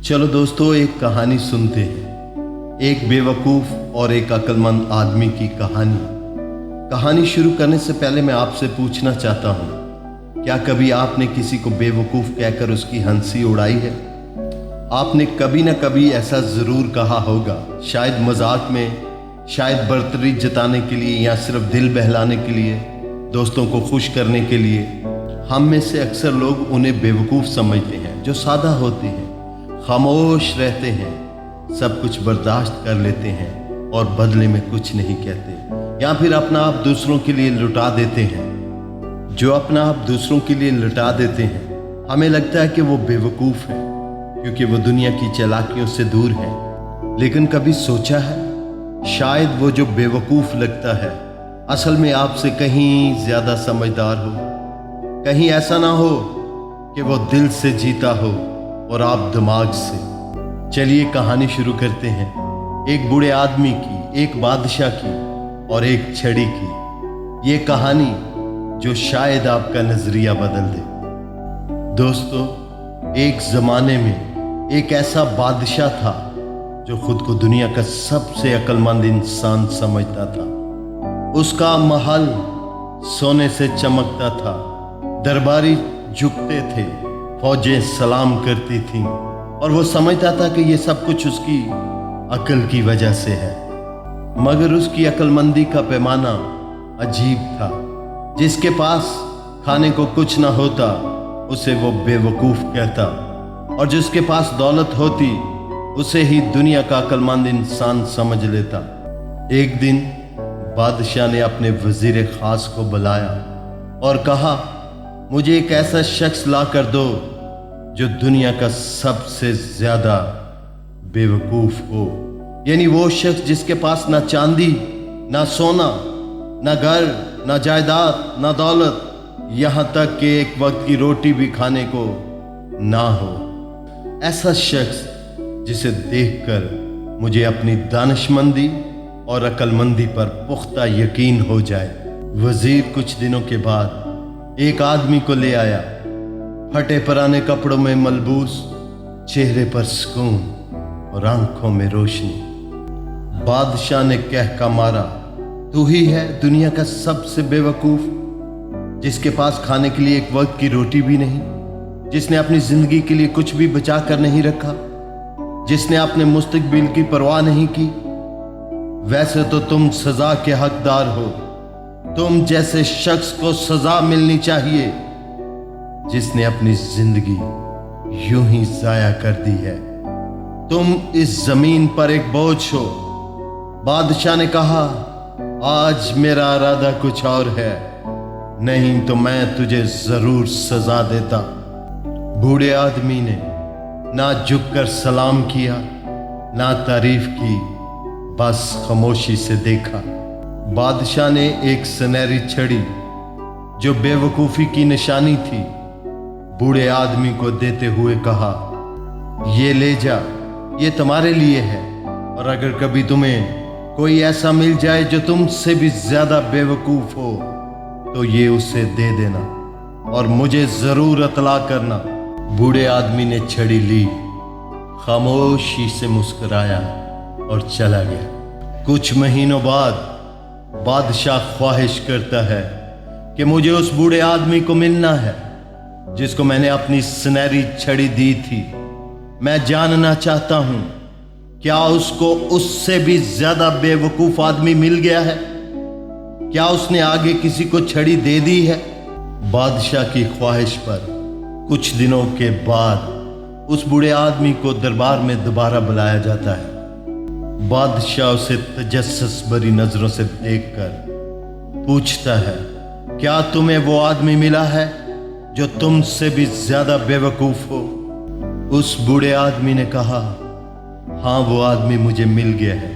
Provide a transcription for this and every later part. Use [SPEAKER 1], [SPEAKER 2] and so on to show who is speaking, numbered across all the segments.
[SPEAKER 1] चलो दोस्तों, एक कहानी सुनते हैं। एक बेवकूफ़ और एक अक्लमंद आदमी की कहानी शुरू करने से पहले मैं आपसे पूछना चाहता हूँ, क्या कभी आपने किसी को बेवकूफ़ कहकर उसकी हंसी उड़ाई है? आपने कभी ना कभी ऐसा ज़रूर कहा होगा, शायद मजाक में, शायद बर्तरी जताने के लिए या सिर्फ दिल बहलाने के लिए, दोस्तों को खुश करने के लिए। हम में से अक्सर लोग उन्हें बेवकूफ़ समझते हैं जो सादा होते हैं, खामोश रहते हैं, सब कुछ बर्दाश्त कर लेते हैं और बदले में कुछ नहीं कहते, या फिर अपना आप दूसरों के लिए लुटा देते हैं। जो अपना आप दूसरों के लिए लुटा देते हैं, हमें लगता है कि वो बेवकूफ़ है क्योंकि वो दुनिया की चालाकियों से दूर है। लेकिन कभी सोचा है, शायद वो जो बेवकूफ़ लगता है असल में आपसे कहीं ज़्यादा समझदार हो। कहीं ऐसा ना हो कि वो दिल से जीता हो और आप दिमाग से। चलिए कहानी शुरू करते हैं। एक बूढ़े आदमी की, एक बादशाह की और एक छड़ी की। ये कहानी जो शायद आपका नजरिया बदल दे। दोस्तों, एक ज़माने में एक ऐसा बादशाह था जो खुद को दुनिया का सबसे अक्लमंद इंसान समझता था। उसका महल सोने से चमकता था, दरबारी झुकते थे, फौजें सलाम करती थीं और वो समझता था कि ये सब कुछ उसकी अक्ल की वजह से है। मगर उसकी अक्लमंदी का पैमाना अजीब था। जिसके पास खाने को कुछ ना होता उसे वो बेवकूफ़ कहता, और जिसके पास दौलत होती उसे ही दुनिया का अक्लमंद इंसान समझ लेता। एक दिन बादशाह ने अपने वजीर खास को बुलाया और कहा, मुझे एक ऐसा शख्स ला कर दो जो दुनिया का सबसे ज्यादा बेवकूफ हो। यानी वो शख्स जिसके पास ना चांदी, ना सोना, ना घर, ना जायदाद, ना दौलत, यहां तक कि एक वक्त की रोटी भी खाने को ना हो। ऐसा शख्स जिसे देखकर मुझे अपनी दानिशमंदी और अक्लमंदी पर पुख्ता यकीन हो जाए। वजीर कुछ दिनों के बाद एक आदमी को ले आया, फटे पुराने कपड़ों में मलबूस, चेहरे पर सुकून और आंखों में रोशनी। बादशाह ने कहका मारा, तू ही है दुनिया का सबसे बेवकूफ, जिसके पास खाने के लिए एक वक्त की रोटी भी नहीं, जिसने अपनी जिंदगी के लिए कुछ भी बचा कर नहीं रखा, जिसने अपने मुस्तकबिल की परवाह नहीं की। वैसे तो तुम सजा के हकदार हो। तुम जैसे शख्स को सजा मिलनी चाहिए जिसने अपनी जिंदगी यूं ही जाया कर दी है। तुम इस जमीन पर एक बोझ हो। बादशाह ने कहा, आज मेरा इरादा कुछ और है, नहीं तो मैं तुझे जरूर सजा देता। बूढ़े आदमी ने ना झुककर सलाम किया, ना तारीफ की, बस खामोशी से देखा। बादशाह ने एक सुनहरी छड़ी जो बेवकूफ़ी की निशानी थी बूढ़े आदमी को देते हुए कहा, ये ले जा, ये तुम्हारे लिए है, और अगर कभी तुम्हें कोई ऐसा मिल जाए जो तुमसे भी ज्यादा बेवकूफ़ हो तो ये उसे दे देना और मुझे ज़रूर इत्तला करना। बूढ़े आदमी ने छड़ी ली, खामोशी से मुस्कुराया और चला गया। कुछ महीनों बाद बादशाह ख्वाहिश करता है कि मुझे उस बूढ़े आदमी को मिलना है जिसको मैंने अपनी सुनहरी छड़ी दी थी। मैं जानना चाहता हूं, क्या उसको उससे भी ज्यादा बेवकूफ आदमी मिल गया है? क्या उसने आगे किसी को छड़ी दे दी है? बादशाह की ख्वाहिश पर कुछ दिनों के बाद उस बूढ़े आदमी को दरबार में दोबारा बुलाया जाता है। बादशाह उसे तजस्सुस भरी नजरों से देखकर पूछता है, क्या तुम्हें वो आदमी मिला है जो तुमसे भी ज्यादा बेवकूफ हो? उस बूढ़े आदमी ने कहा, हाँ वो आदमी मुझे मिल गया है,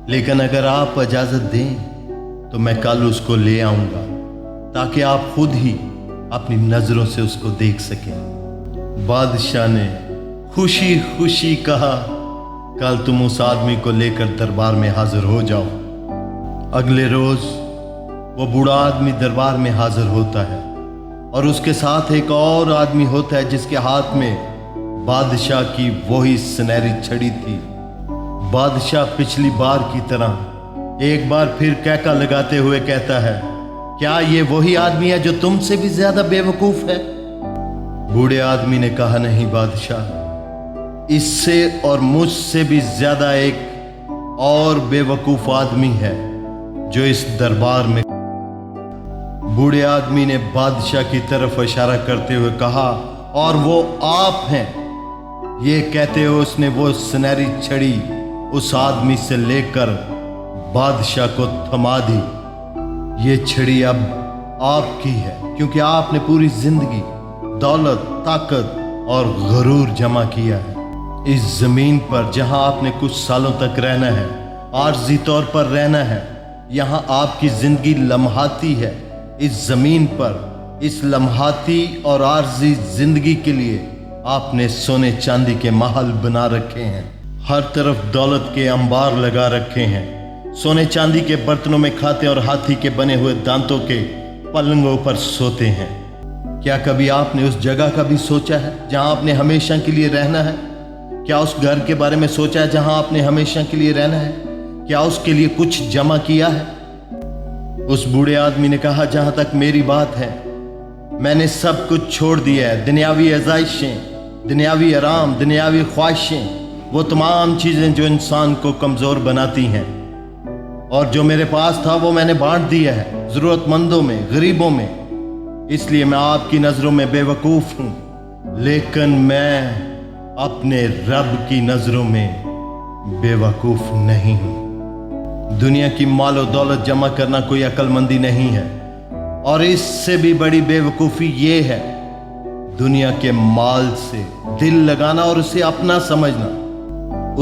[SPEAKER 1] लेकिन अगर आप इजाजत दें तो मैं कल उसको ले आऊंगा ताकि आप खुद ही अपनी नजरों से उसको देख सकें। बादशाह ने खुशी खुशी कहा, कल तुम उस आदमी को लेकर दरबार में हाजिर हो जाओ। अगले रोज वो बूढ़ा आदमी दरबार में हाजिर होता है और उसके साथ एक और आदमी होता है जिसके हाथ में बादशाह की वही सुनहरी छड़ी थी। बादशाह पिछली बार की तरह एक बार फिर कैका लगाते हुए कहता है, क्या ये वही आदमी है जो तुमसे भी ज्यादा बेवकूफ है? बूढ़े आदमी ने कहा, नहीं बादशाह, इससे और मुझसे भी ज्यादा एक और बेवकूफ आदमी है जो इस दरबार में। बूढ़े आदमी ने बादशाह की तरफ इशारा करते हुए कहा, और वो आप हैं। ये कहते हुए उसने वो सुनहरी छड़ी उस आदमी से लेकर बादशाह को थमा दी। ये छड़ी अब आपकी है, क्योंकि आपने पूरी जिंदगी दौलत, ताकत और गरूर जमा किया है। इस जमीन पर जहां आपने कुछ सालों तक रहना है, आर्जी तौर पर रहना है, यहां आपकी जिंदगी लम्हाती है। इस जमीन पर इस लम्हाती और आर्जी जिंदगी के लिए आपने सोने चांदी के महल बना रखे हैं, हर तरफ दौलत के अंबार लगा रखे हैं, सोने चांदी के बर्तनों में खाते और हाथी के बने हुए दांतों के पलंगों पर सोते हैं। क्या कभी आपने उस जगह का भी सोचा है जहां आपने हमेशा के लिए रहना है? क्या उस घर के बारे में सोचा है जहां आपने हमेशा के लिए रहना है? क्या उसके लिए कुछ जमा किया है? उस बूढ़े आदमी ने कहा, जहां तक मेरी बात है, मैंने सब कुछ छोड़ दिया है। दुनियावी आज़ाइशें, दुनियावी आराम, दुनियावी ख्वाहिशें, वो तमाम चीज़ें जो इंसान को कमज़ोर बनाती हैं, और जो मेरे पास था वो मैंने बांट दिया है ज़रूरतमंदों में, गरीबों में। इसलिए मैं आपकी नज़रों में बेवकूफ़ हूँ, लेकिन मैं अपने रब की नज़रों में बेवकूफ़ नहीं हूँ। दुनिया की मालो दौलत जमा करना कोई अक्लमंदी नहीं है, और इससे भी बड़ी बेवकूफ़ी ये है दुनिया के माल से दिल लगाना और उसे अपना समझना।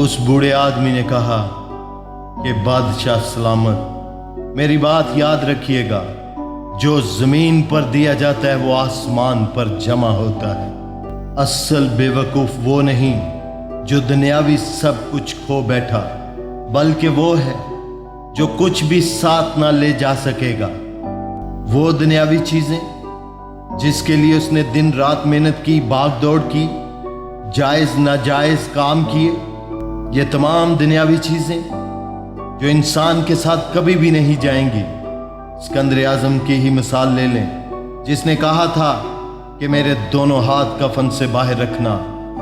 [SPEAKER 1] उस बूढ़े आदमी ने कहा कि बादशाह सलामत, मेरी बात याद रखिएगा, जो जमीन पर दिया जाता है वो आसमान पर जमा होता है। असल बेवकूफ़ वो नहीं जो दुनियावी सब कुछ खो बैठा, बल्कि वो है जो कुछ भी साथ ना ले जा सकेगा। वो दुनियावी चीज़ें जिसके लिए उसने दिन रात मेहनत की, भाग दौड़ की, जायज़ नाजायज़ काम किए, ये तमाम दुनियावी चीज़ें जो इंसान के साथ कभी भी नहीं जाएंगी। सिकंदर आज़म की ही मिसाल ले लें, जिसने कहा था कि मेरे दोनों हाथ कफन से बाहर रखना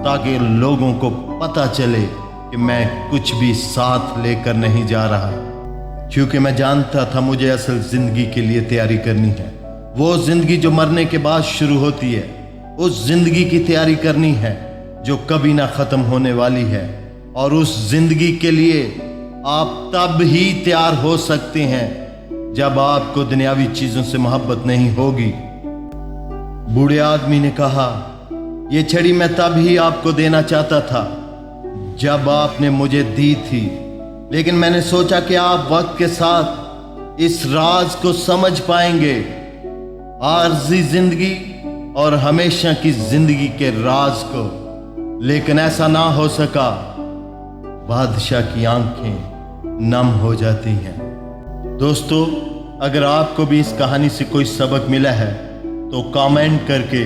[SPEAKER 1] ताकि लोगों को पता चले कि मैं कुछ भी साथ लेकर नहीं जा रहा, क्योंकि मैं जानता था मुझे असल ज़िंदगी के लिए तैयारी करनी है। वो ज़िंदगी जो मरने के बाद शुरू होती है, उस ज़िंदगी की तैयारी करनी है जो कभी ना ख़त्म होने वाली है। और उस ज़िंदगी के लिए आप तब ही तैयार हो सकते हैं जब आपको दुनियावी चीज़ों से मोहब्बत नहीं होगी। बूढ़े आदमी ने कहा, ये छड़ी मैं तब ही आपको देना चाहता था जब आपने मुझे दी थी, लेकिन मैंने सोचा कि आप वक्त के साथ इस राज को समझ पाएंगे, आर्जी जिंदगी और हमेशा की जिंदगी के राज को। लेकिन ऐसा ना हो सका। बादशाह की आंखें नम हो जाती हैं। दोस्तों, अगर आपको भी इस कहानी से कोई सबक मिला है तो कमेंट करके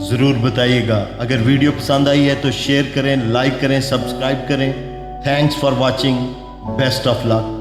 [SPEAKER 1] ज़रूर बताइएगा। अगर वीडियो पसंद आई है तो शेयर करें, लाइक करें, सब्सक्राइब करें। Thanks for watching. Best of luck.